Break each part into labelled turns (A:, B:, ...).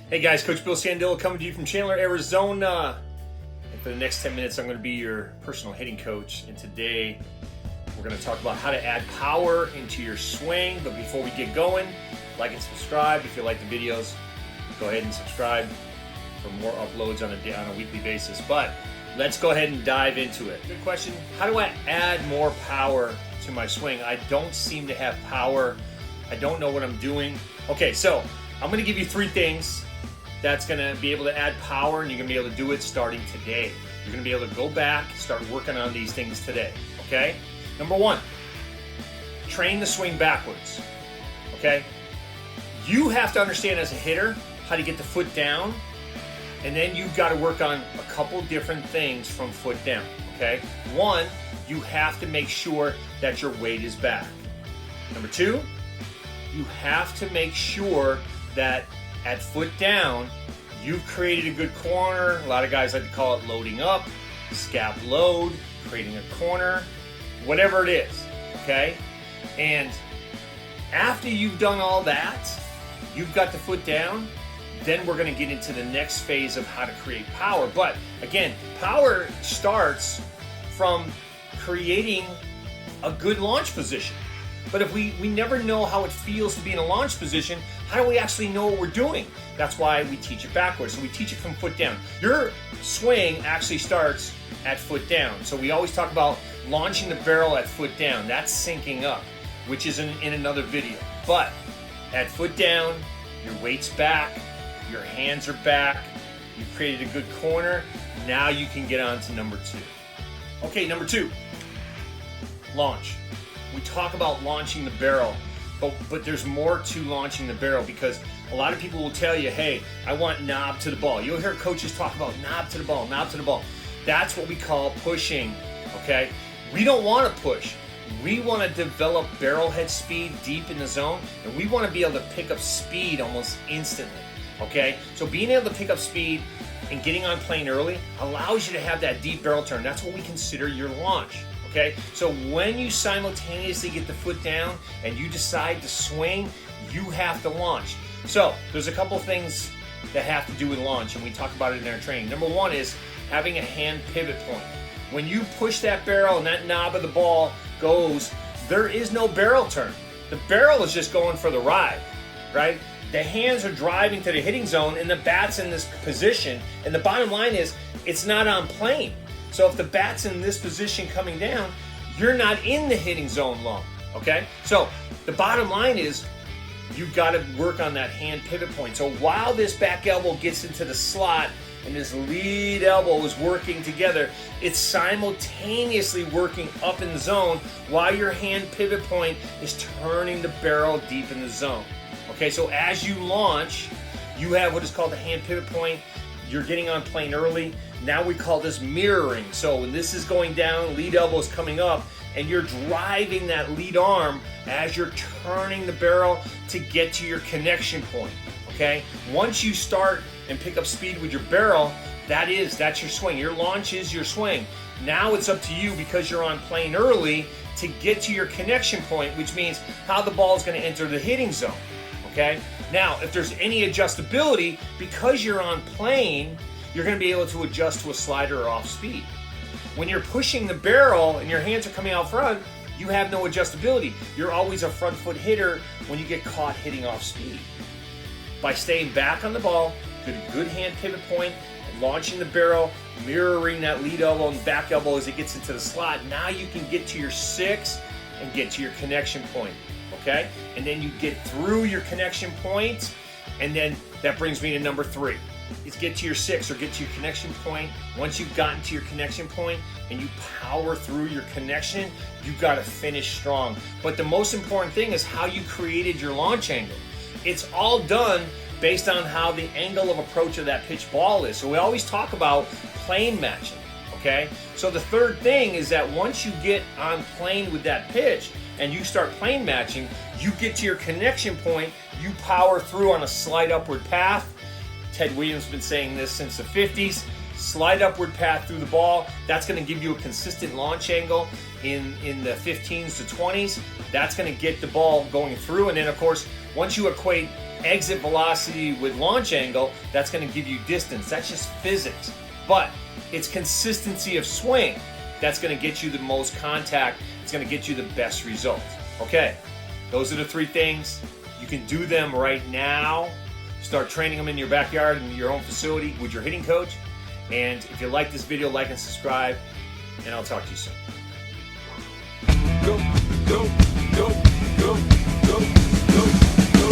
A: Hey guys, Coach Bill Sandillo coming to you from Chandler, Arizona. And for the next 10 minutes, I'm going to be your personal hitting coach. And today, we're going to talk about how to add power into your swing. But before we get going, like and subscribe. If you like the videos, go ahead and subscribe for more uploads on a weekly basis. But let's go ahead and dive into it. Good question. How do I add more power to my swing? I don't seem to have power. I don't know what I'm doing. Okay, so I'm going to give you 3 things that's going to be able to add power, and you're going to be able to do it starting today. You're going to be able to go back, start working on these things today, okay? Number 1, train the swing backwards, okay? You have to understand as a hitter how to get the foot down, and then you've got to work on a couple different things from foot down, okay? 1, you have to make sure that your weight is back. Number 2, you have to make sure that at foot down, you've created a good corner. A lot of guys like to call it loading up, scap load, creating a corner, whatever it is, okay? And after you've done all that, you've got the foot down, then we're gonna get into the next phase of how to create power. But again, power starts from creating a good launch position. But if we never know how it feels to be in a launch position, how do we actually know what we're doing? That's why we teach it backwards. So we teach it from foot down. Your swing actually starts at foot down. So we always talk about launching the barrel at foot down. That's syncing up, which is in another video. But at foot down, your weight's back, your hands are back, you've created a good corner. Now you can get on to number 2. Okay, number 2, launch. We talk about launching the barrel, but there's more to launching the barrel, because a lot of people will tell you, hey, I want knob to the ball. You'll hear coaches talk about knob to the ball, knob to the ball. That's what we call pushing, okay? We don't want to push. We want to develop barrel head speed deep in the zone, and we want to be able to pick up speed almost instantly, okay? So being able to pick up speed and getting on plane early allows you to have that deep barrel turn. That's what we consider your launch. Okay, so when you simultaneously get the foot down and you decide to swing, you have to launch. So there's a couple things that have to do with launch, and we talk about it in our training. Number 1 is having a hand pivot point. When you push that barrel and that knob of the ball goes, there is no barrel turn. The barrel is just going for the ride, right? The hands are driving to the hitting zone and the bat's in this position, and the bottom line is it's not on plane. So if the bat's in this position coming down, you're not in the hitting zone long, okay? So the bottom line is you've got to work on that hand pivot point. So while this back elbow gets into the slot and this lead elbow is working together, it's simultaneously working up in the zone while your hand pivot point is turning the barrel deep in the zone. Okay, so as you launch, you have what is called the hand pivot point. You're getting on plane early. Now we call this mirroring. So when this is going down, lead elbow is coming up, and you're driving that lead arm as you're turning the barrel to get to your connection point, okay? Once you start and pick up speed with your barrel, that's your swing. Your launch is your swing. Now it's up to you, because you're on plane early, to get to your connection point, which means how the ball is going to enter the hitting zone, okay? Now, if there's any adjustability, because you're on plane, you're going to be able to adjust to a slider or off speed. When you're pushing the barrel and your hands are coming out front, you have no adjustability. You're always a front foot hitter when you get caught hitting off speed. By staying back on the ball, get a good hand pivot point, launching the barrel, mirroring that lead elbow and back elbow as it gets into the slot, now you can get to your 6 and get to your connection point, okay? And then you get through your connection point, and then that brings me to number 3. Is get to your 6 or get to your connection point. Once you've gotten to your connection point and you power through your connection, you've got to finish strong. But the most important thing is how you created your launch angle. It's all done based on how the angle of approach of that pitch ball is. So we always talk about plane matching, okay? So the third thing is that once you get on plane with that pitch and you start plane matching, you get to your connection point, you power through on a slight upward path. Ted Williams has been saying this since the 50s. Slide upward path through the ball. That's going to give you a consistent launch angle in the 15s to 20s. That's going to get the ball going through. And then, of course, once you equate exit velocity with launch angle, that's going to give you distance. That's just physics. But it's consistency of swing that's going to get you the most contact. It's going to get you the best results. Okay, those are the 3 things. You can do them right now. Start training them in your backyard, in your own facility with your hitting coach. And if you like this video, like and subscribe, and I'll talk to you soon.
B: Go, go, go, go, go, go, go.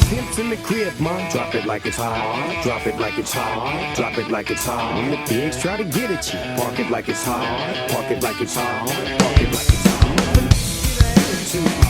B: Pimps in the crib, mom. Drop it like it's hot. Drop it like it's hot. Drop it like it's hot. When the pigs try to get at you, park it like it's hot. Park it like it's hot. Park it like it's hot.